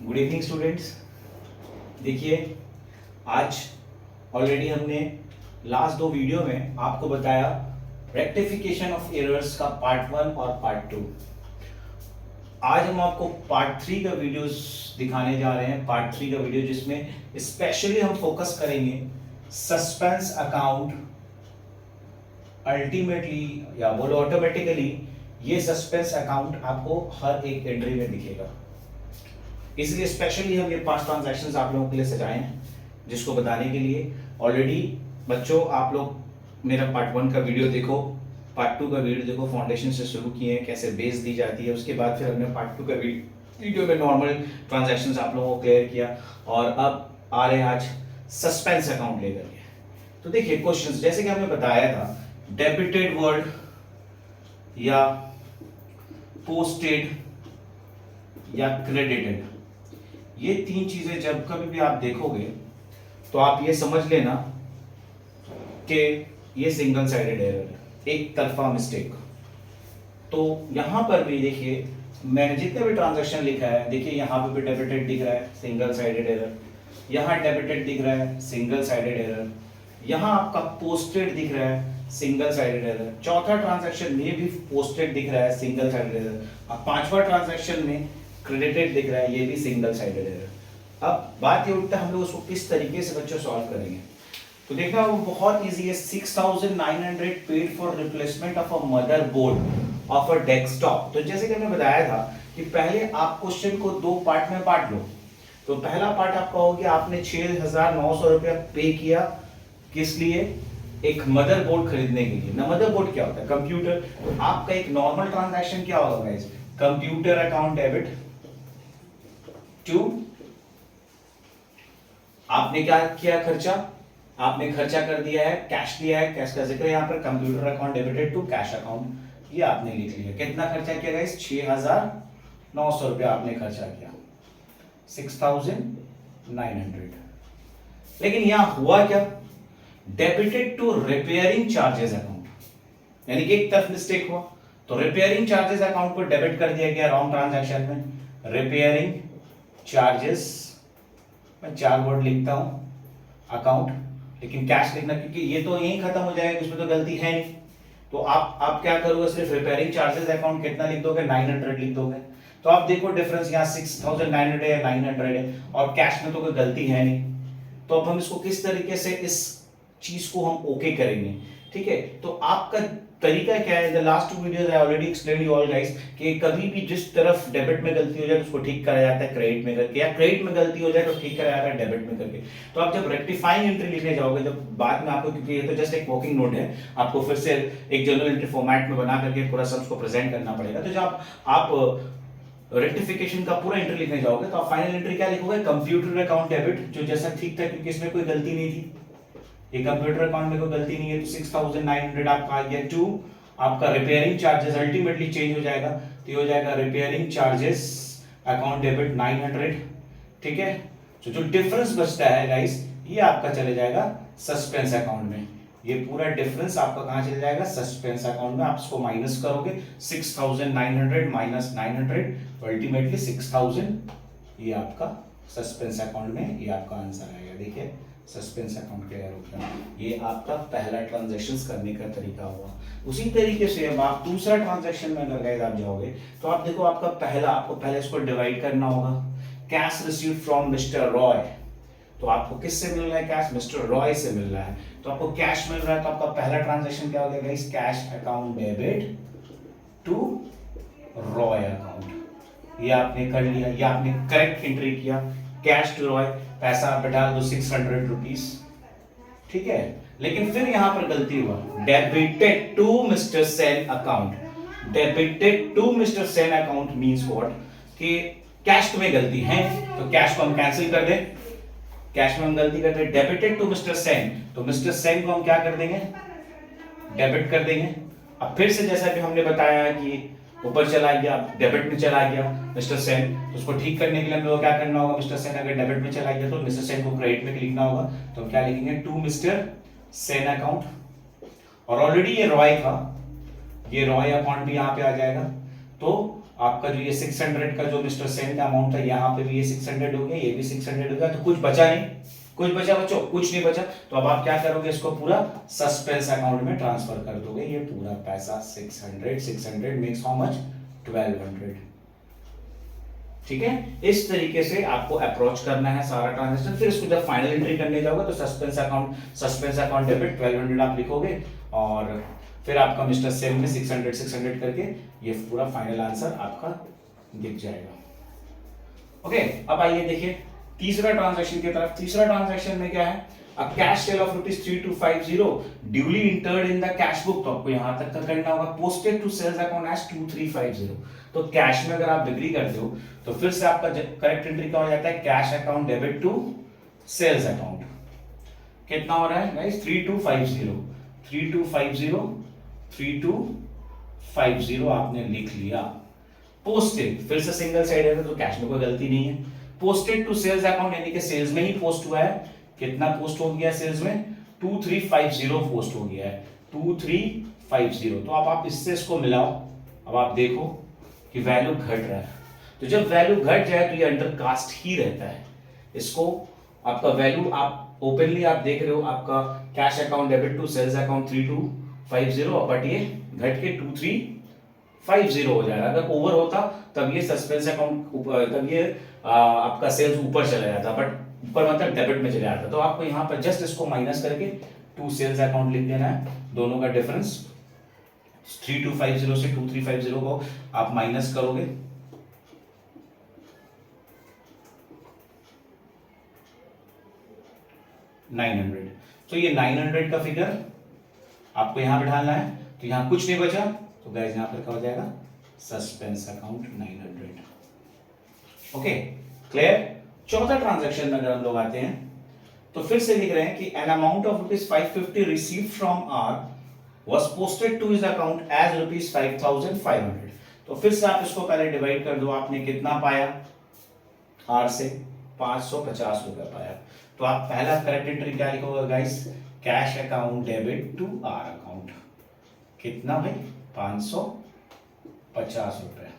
Good evening students. देखिए, आज already हमने लास्ट दो वीडियो में आपको बताया रेक्टिफिकेशन ऑफ एरर्स का पार्ट 1 और पार्ट 2। आज हम आपको पार्ट 3 का वीडियोस दिखाने जा रहे हैं। पार्ट 3 का वीडियो जिसमें स्पेशली हम फोकस करेंगे सस्पेंस अकाउंट। अल्टीमेटली या बोलो ऑटोमेटिकली ये सस्पेंस अकाउंट आपको हर एक एंट्री में दिखेगा, इसलिए स्पेशली हम ये 5 ट्रांजैक्शंस आप लोगों के लिए सजाए हैं, जिसको बताने के लिए ऑलरेडी बच्चों आप लोग मेरा पार्ट 1 का वीडियो देखो, पार्ट 2 का वीडियो देखो। फाउंडेशन से शुरू किए हैं, कैसे बेस दी जाती है, उसके बाद फिर हमने पार्ट 2 का वीडियो में नॉर्मल ट्रांजैक्शंस आप लोगों को क्लियर किया, और अब आ रहे हैं आज सस्पेंस अकाउंट लेकर के। तो देखिए क्वेश्चंस जैसे कि हमने बताया था, डेबिटेड वर्ड या पोस्टेड या क्रेडिटेड, ये तीन चीजें जब कभी भी आप देखोगे तो आप ये समझ लेना कि ये सिंगल साइडेड एरर है, एक तरफा मिस्टेक। तो यहां पर भी देखिए, मैंने जितने भी ट्रांजैक्शन लिखा है, देखिए यहां पे भी डेबिटेड दिख रहा है, सिंगल साइडेड एरर। यहां डेबिटेड दिख रहा है, सिंगल साइडेड एरर। यहां आपका पोस्टेड दिख रहा है, सिंगल साइडेड एरर। चौथा ट्रांजैक्शन में भी पोस्टेड दिख रहा है, सिंगल साइडेड एरर। अब पांचवा ट्रांजैक्शन में क्रेडिटेड दिख रहा है, ये भी सिंगल साइडेड एरर। अब बात ये उठता है हम लोग उसको किस तरीके से बच्चों सॉल्व करेंगे। तो देखना वो बहुत इजी है। 6900 paid for replacement of a motherboard of a desktop. तो जैसे कि मैंने बताया था कि पहले आप क्वेश्चन को दो पार्ट में बांट लो। तो पहला पार्ट आपका हो गया, आपने 6900 रुपया पे किया, किस लिए? एक मदरबोर्ड खरीदने के लिए ना। मदरबोर्ड क्या होता है? कंप्यूटर। तो आपका एक नॉर्मल ट्रांजैक्शन क्या होगा guys? Computer account debit to, आपने क्या किया? खर्चा। आपने खर्चा कर दिया है, कैश दिया है, कैश का जिक्र यहां पर, computer account debited to cash account, ये आपने लिख लिया। कितना खर्चा किया गाइस? 6900 रुपया आपने खर्चा किया, 6900। लेकिन यहां हुआ क्या? Debited to repairing charges account, यानी कि एक तरफ मिस्टेक हुआ। तो रिपेयरिंग चार्जेस अकाउंट को डेबिट कर दिया गया रॉन्ग ट्रांजैक्शन में। रिपेयरिंग चार्जेस, मैं 4 वर्ड लिखता हूं अकाउंट, लेकिन कैश लिखना क्योंकि ये तो यहीं खत्म हो जाएगा, इसमें तो गलती है नहीं। तो आप क्या करोगे? सिर्फ रिपेयरिंग चार्जेस अकाउंट कितना लिख दोगे? 900 लिख दोगे। तो आप देखो डिफरेंस, यहाँ 6900 है, 900 है, और कैश में तो कोई गलती है नहीं। तो अब हम इसको किस तरीके से इस चीज को हम ओके करेंगे, ठीक है? तो आपका तरीका क्या है? The last 2 videos I already explain you all guys कि कभी भी जिस तरफ डेबिट में गलती हो जाए तो उसको ठीक करा जाता है क्रेडिट में करके, या क्रेडिट में गलती हो जाए तो ठीक करा जाता है डेबिट में करके। तो आप जब रेक्टिफाइंग एंट्री लिखने जाओगे, जब बाद में आपको, क्योंकि ये तो जस्ट एक वर्किंग नोट है, आपको फिर से एक जर्नल एंट्री फॉर्मेट में बना करके पूरा सब को प्रेजेंट करना पड़ेगा। तो जब आप रेक्टिफिकेशन का पूरा एंट्री लिखने जाओगे तो आप फाइनल एंट्री क्या लिखोगे? कंप्यूटर अकाउंट डेबिट, जो जैसा ठीक था क्योंकि इसमें कोई गलती नहीं थी, ये कंप्यूटर अकाउंट में कोई गलती नहीं है, तो 6900 आपका आ गया। टू, आपका रिपेयरिंग चार्जेस अल्टीमेटली चेंज हो जाएगा, तो ये हो जाएगा रिपेयरिंग चार्जेस अकाउंट डेबिट 900, ठीक है? तो जो डिफरेंस बचता है गाइस, ये आपका चले जाएगा सस्पेंस अकाउंट में। ये पूरा डिफरेंस आपका कहां चले जाएगा? सस्पेंस अकाउंट में। आप इसको माइनस करोगे, 6900 माइनस 900, तो अल्टीमेटली 6000, ये आपका सस्पेंस अकाउंट में, ये आपका आंसर आएगा। देखिए सस्पेंस अकाउंट क्लियर हो गया। ये आपका पहला ट्रांजैक्शंस करने का तरीका हुआ। उसी तरीके से अब आप दूसरा ट्रांजैक्शन में अगर गाइस आप जाओगे तो आप देखो, आपका पहला, आपको पहले इसको डिवाइड करना होगा। Cash received from mister Roy, तो आपको किससे मिल रहा है? कैश मिस्टर रॉय से मिल रहा है, तो आपको कैश मिल रहा है। तो आपका पहला ट्रांजैक्शन क्या हो गया guys? Cash account debit to Roy account, ये आपने कर लिया, ये आपने करेक्ट एंट्री किया। कैश टू रॉय, पैसा आप बैठा दो 600 रुपीज, ठीक है? लेकिन फिर यहां पर गलती हुआ, debited to mister Sen account. Debited to mister Sen account means what? कि कैश में गलती है, तो कैश को हम कैंसिल कर दें, कैश में हम गलती करते हैं। डेबिटेड टू मिस्टर सेन, तो मिस्टर सेन को हम क्या कर देंगे? डेबिट कर देंगे। अब फिर से जैसा कि हमने बताया कि ऊपर चला गया, डेबिट में चला गया मिस्टर सेन, तो उसको ठीक करने के लिए हमें क्या करना होगा? मिस्टर सेन अगर डेबिट में चला गया तो मिस्टर सेन को क्रेडिट में लिखना होगा, तो हम क्या लिखेंगे? To mister Sen account. और ऑलरेडी ये रॉय था, ये रॉय अकाउंट भी यहां पे आ जाएगा, तो आपका जो ये 600 का जो मिस्टर सेन का अमाउंट था, यहाँ पे भी ये 600 हो गया, ये भी 600 हो गया, तो कुछ बचा नहीं, कुछ बचा बच्चों, कुछ नहीं बचा। तो अब आप क्या करोगे, इसको पूरा सस्पेंस अकाउंट में ट्रांसफर कर दोगे, ये पूरा पैसा 600 मेक्स हाउ मच 1200। ठीक है, इस तरीके से आपको अप्रोच करना है सारा ट्रांजेक्शन। फिर इसको जब फाइनल एंट्री करने जाओगे तो सस्पेंस अकाउंट डेबिट 1200 आप लिखोगे, और फिर आपका मिस्टर सेल में 600 करके ये पूरा फाइनल आंसर आपका दिख जाएगा। ओके, अब आइए देखिए तीसरा ट्रांजैक्शन की तरफ। तीसरा ट्रांजैक्शन में क्या है, a cash sale of ₹3250 duly entered in the cash book. तो आपको यहां तक का करना होगा, posted to sales account as 2350। तो कैश में अगर आप बिक्री करते हो तो फिर से आपका करेक्ट एंट्री क्या हो जाता है, cash account debit to sales account. कितना हो रहा है गाइस, 3250 आपने लिख लिया। पोस्टेड फिर से सिंगल साइड है तो कैश में कोई गलती नहीं है। पोस्टेड टू सेल्स अकाउंट यानी कि सेल्स में ही पोस्ट हुआ है। कितना पोस्ट हो गया सेल्स में, 2350 पोस्ट हो गया है, 2350। तो अब आप इससे इसको मिलाओ, अब आप देखो कि वैल्यू घट रहा है। तो जब वैल्यू घट जाए तो ये अंडर कास्ट ही रहता है। इसको आपका वैल्यू आप ओपनली आप देख रहे हो, आपका cash account debit to sales account 3250, but ये घट के 2350 हो जाएगा। अगर ओवर होता तब ये सस्पेंस अकाउंट, तब ये आपका सेल्स ऊपर चला जाता, बट ऊपर मतलब डेबिट में चला जाता। तो आपको यहाँ पर जस्ट इसको माइनस करके टू सेल्स अकाउंट लिख देना है, दोनों का डिफरेंस 3250 से 2350 को आप माइनस करोगे, $900। तो ये 900 का फिगर आपको यहां पे ढालना है। तो यहां कुछ नहीं बचा, तो गाइस यहां पर क्या हो जाएगा, सस्पेंस अकाउंट 900। Okay, clear. चौथा ट्रांजैक्शन में अगर हम लोग आते हैं तो फिर से लिख रहे हैं कि an amount of ₹550 received from R was posted to his account as ₹5,500। तो फिर से आप इसको पहले डिवाइड कर दो, आपने कितना पाया, आर से 550 रुपया पाया। तो आप पहला करेक्ट एंट्री क्या लिखोगे guys, cash account debit to R account. कितना भाई, 550 रुपया।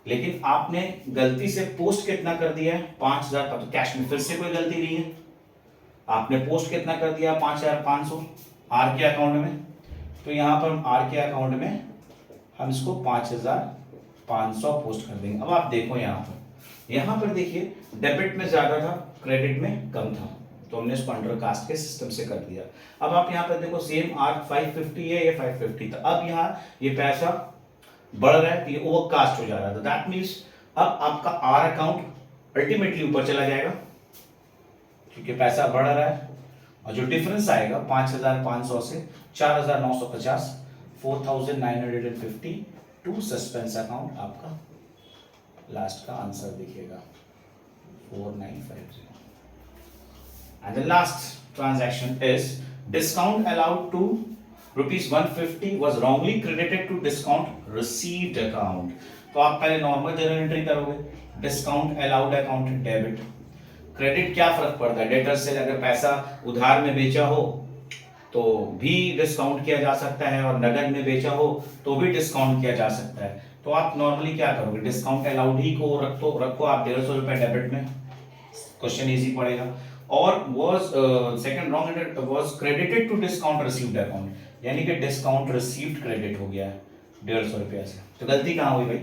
लेकिन आपने गलती से पोस्ट कितना कर दिया है, 5000 का। तो कैश में फिर से कोई गलती नहीं है, आपने पोस्ट कितना कर दिया, 5500 आर के अकाउंट में। तो यहां पर आर के अकाउंट में हम इसको 5500 पोस्ट कर देंगे। अब आप देखो यहां पर देखिए डेबिट में ज्यादा था, क्रेडिट में कम था, तो हमने इसको अंडर कास्ट के सिस्टम से कर दिया। अब आप यहां पर देखो सेम आर 550 है, ये 550 था। अब यहां ये पैसा बढ़ रहा है तो ये ओवर कास्ट हो जा रहा था। दैट मीन्स अब आपका आर अकाउंट अल्टीमेटली ऊपर चला जाएगा क्योंकि पैसा बढ़ रहा है, और जो डिफरेंस आएगा 5500 से 4950, 4950 टू सस्पेंस अकाउंट, आपका लास्ट का आंसर दिखेगा 4950। And the last transaction is discount allowed to ₹150 was wrongly credited to discount received account। तो आप पहले नॉर्मल जनरल एंट्री करोगे, discount allowed account debit. Credit क्या फर्क पड़ता है, डेटर से अगर पैसा उधार में बेचा हो तो भी डिस्काउंट किया जा सकता है, और नगद में बेचा हो तो भी डिस्काउंट किया जा सकता है। तो आप नॉर्मली क्या करोगे, डिस्काउंट अलाउड ही को रखो आप 150 रुपए डेबिट में, क्वेश्चन इजी पड़ेगा। और was second wrong was credited to discount received account, यानी कि डिस्काउंट रिसीव्ड क्रेडिट हो गया 150 रुपया से। तो गलती कहाँ हुई भाई,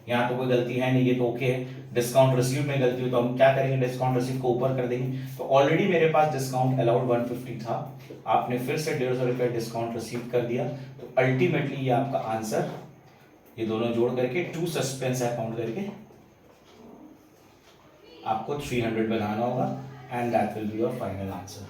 यहाँ तो कोई गलती है नहीं, ये तो ओके है। डिस्काउंट रिसीव्ड में गलती हुई तो हम क्या करेंगे, डिस्काउंट रिसीव्ड को ऊपर कर देंगे। तो ऑलरेडी मेरे पास डिस्काउंट अलाउड 150 था, आपने फिर से 150 रुपया डिस्काउंट रिसीव कर दिया, तो अल्टीमेटली ये आपका आंसर, ये दोनों जोड़ करके टू सस्पेंस अकाउंट करके आपको 300 बनाना होगा, and that will be your final answer.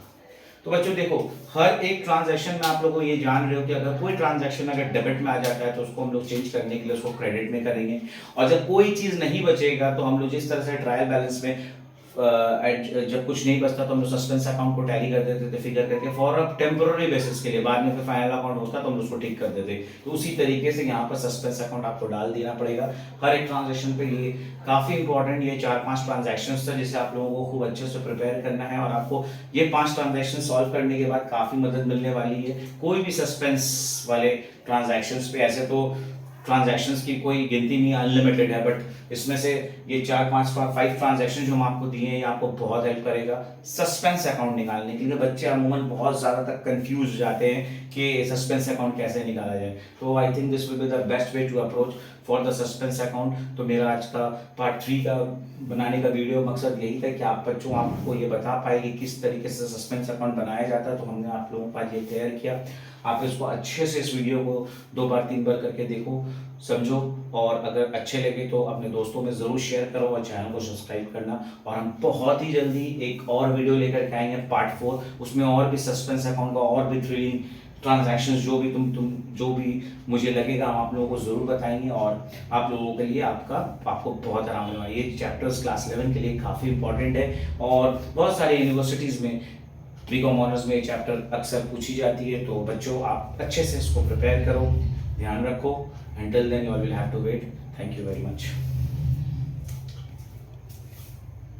तो बच्चों देखो, हर एक ट्रांजैक्शन में आप लोगों ये जान रहे हो कि अगर कोई ट्रांजैक्शन अगर डेबिट में आ जाता है तो उसको हम लोग चेंज करने के लिए उसको क्रेडिट में करेंगे, और जब कोई चीज नहीं बचेगा तो हम लोग जिस तरह से ट्रायल बैलेंस में जब कुछ नहीं बचता तो हम लोग सस्पेंस अकाउंट को टैली कर देते थे फिगर करके फॉर अ टेम्पोररी बेसिस के लिए, बाद में फिर फाइनल अकाउंट होता तो हम उसको ठीक कर देते। तो उसी तरीके से यहाँ पर सस्पेंस अकाउंट आपको डाल देना पड़ेगा हर एक ट्रांजैक्शन पे। ये काफी इंपॉर्टेंट, ये 4-5 ट्रांजैक्शंस था जिसे आप लोगों को खूब अच्छे से प्रिपेयर करना है, और आपको ये 5 ट्रांजैक्शन सॉल्व करने के बाद काफी मदद मिलने वाली है। कोई भी सस्पेंस वाले ट्रांजैक्शंस पे ऐसे तो ट्रांजैक्शंस की कोई गिनती नहीं, अनलिमिटेड है, बट इसमें से ये 4 5 ट्रांजैक्शन जो हम आपको दिए हैं ये आपको बहुत हेल्प करेगा सस्पेंस अकाउंट निकालने के लिए। बच्चे अमूमन बहुत ज़्यादा तक कंफ्यूज हो जाते हैं कि सस्पेंस अकाउंट कैसे निकाला जाए, तो I think this will be the best way to approach for the suspense account. तो मेरा आज का पार्ट 3 का बनाने का वीडियो मकसद यही था कि आप बच्चों आपको ये बता पाए कि किस तरीके से सस्पेंस अकाउंट बनाया जाता है। तो हमने आप लोगों का ये क्लियर किया। आप इसको अच्छे से इस वीडियो को 2 बार 3 बार करके देखो, समझो, और अगर अच्छे लगे तो अपने दोस्तों में ज़रूर शेयर करो और चैनल को सब्सक्राइब करना। और हम बहुत ही जल्दी एक और वीडियो लेकर के आएंगे पार्ट 4, उसमें और भी सस्पेंस अकाउंट का और भी थ्रिलिंग ट्रांजैक्शंस जो भी जो भी मुझे लगेगा हम आप लोगों को ज़रूर बताएंगे। और आप लोगों के लिए आपको बहुत आराम होगा। ये चैप्टर्स क्लास 11 के लिए काफ़ी इंपॉर्टेंट है और बहुत सारे यूनिवर्सिटीज़ में बीकॉम ऑनर्स में ये चैप्टर अक्सर पूछी जाती है। तो बच्चों आप अच्छे से इसको प्रिपेयर करो, ध्यान रखो। Until then you all will have to wait. Thank you very much.